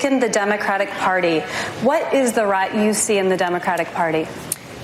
weaken the Democratic Party. What is the right you see in the Democratic Party?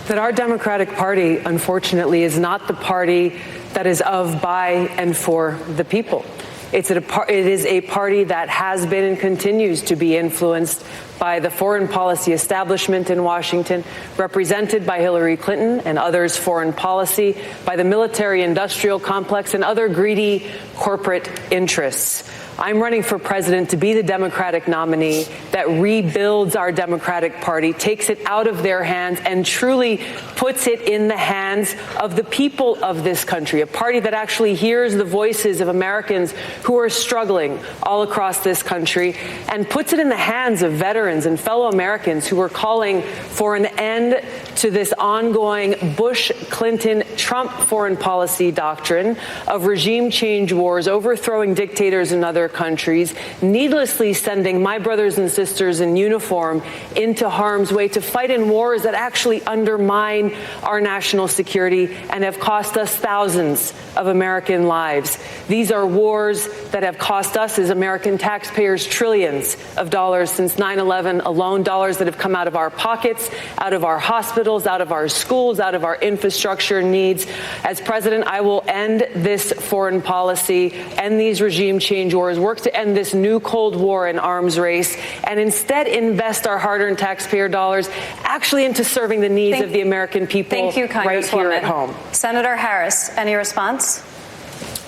That our Democratic Party, unfortunately, is not the party that is of, by, and for the people. It is a party that has been and continues to be influenced by the foreign policy establishment in Washington, represented by Hillary Clinton and others' foreign policy, by the military-industrial complex and other greedy corporate interests. I'm running for president to be the Democratic nominee that rebuilds our Democratic Party, takes it out of their hands, and truly puts it in the hands of the people of this country, a party that actually hears the voices of Americans who are struggling all across this country, and puts it in the hands of veterans and fellow Americans who are calling for an end to this ongoing Bush-Clinton-Trump foreign policy doctrine of regime change wars, overthrowing dictators in other countries, needlessly sending my brothers and sisters in uniform into harm's way to fight in wars that actually undermine our national security and have cost us thousands of American lives. These are wars that have cost us as American taxpayers trillions of dollars since 9/11 alone, dollars that have come out of our pockets, out of our hospitals, out of our schools, out of our infrastructure needs. As president, I will end this foreign policy, end these regime change wars, work to end this new Cold War and arms race, and instead invest our hard-earned taxpayer dollars actually into serving the needs of the American people right here at home. Senator Harris, any response?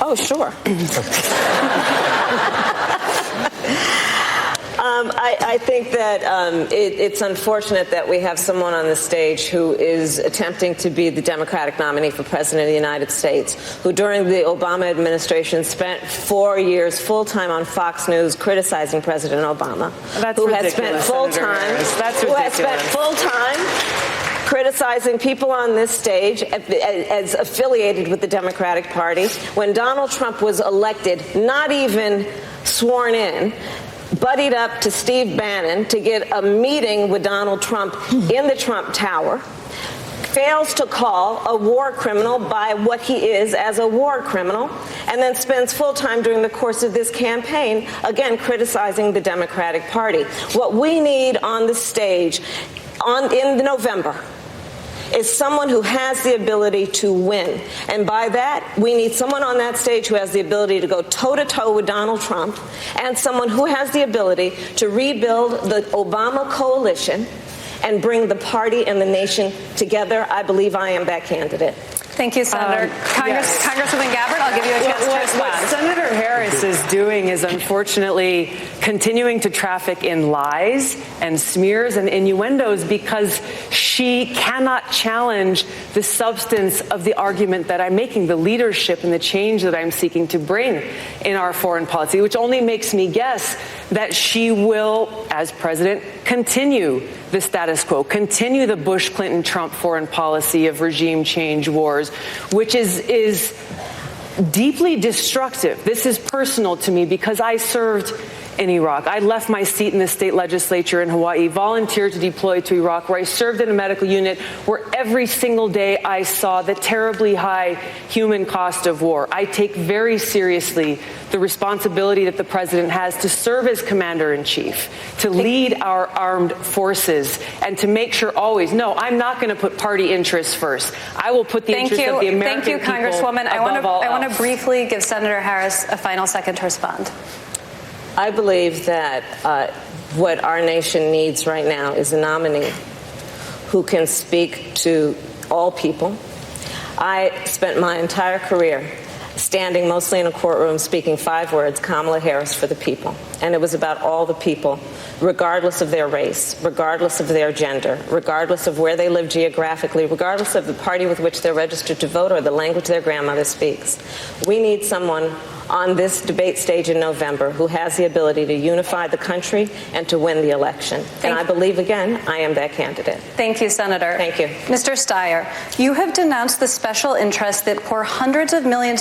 Oh, sure. I think that it's unfortunate that we have someone on the stage who is attempting to be the Democratic nominee for president of the United States, who during the Obama administration spent 4 years full-time on Fox News criticizing President Obama. That's who ridiculous, has spent full-time, That's who has ridiculous. spent full-time criticizing people on this stage as affiliated with the Democratic Party. When Donald Trump was elected, not even sworn in, buddied up to Steve Bannon to get a meeting with Donald Trump in the Trump Tower, fails to call a war criminal by what he is as a war criminal, and then spends full time during the course of this campaign, again, criticizing the Democratic Party. What we need on the stage in November is someone who has the ability to win. And by that, we need someone on that stage who has the ability to go toe-to-toe with Donald Trump, and someone who has the ability to rebuild the Obama coalition and bring the party and the nation together. I believe I am that candidate. Thank you, Senator. Congresswoman Gabbard, I'll give you a chance to respond. What Senator Harris is doing is unfortunately continuing to traffic in lies and smears and innuendos because she cannot challenge the substance of the argument that I'm making, the leadership and the change that I'm seeking to bring in our foreign policy, which only makes me guess that she will, as president, continue the status quo, continue the Bush-Clinton-Trump foreign policy of regime change wars, which is deeply destructive. This is personal to me because I served in Iraq. I left my seat in the state legislature in Hawaii, volunteered to deploy to Iraq, where I served in a medical unit where every single day I saw the terribly high human cost of war. I take very seriously the responsibility that the president has to serve as commander-in-chief, to lead our armed forces, and to make sure always, no, I'm not going to put party interests first. I will put the interests of the American people above all else. Thank you, Congresswoman. I want to briefly give Senator Harris a final second to respond. I believe that what our nation needs right now is a nominee who can speak to all people. I spent my entire career standing mostly in a courtroom speaking 5 words, Kamala Harris for the people. And it was about all the people, regardless of their race, regardless of their gender, regardless of where they live geographically, regardless of the party with which they're registered to vote or the language their grandmother speaks. We need someone on this debate stage in November who has the ability to unify the country and to win the election. And I believe, again, I am that candidate. Thank you, Senator. Thank you. Mr. Steyer, you have denounced the special interests that pour hundreds of millions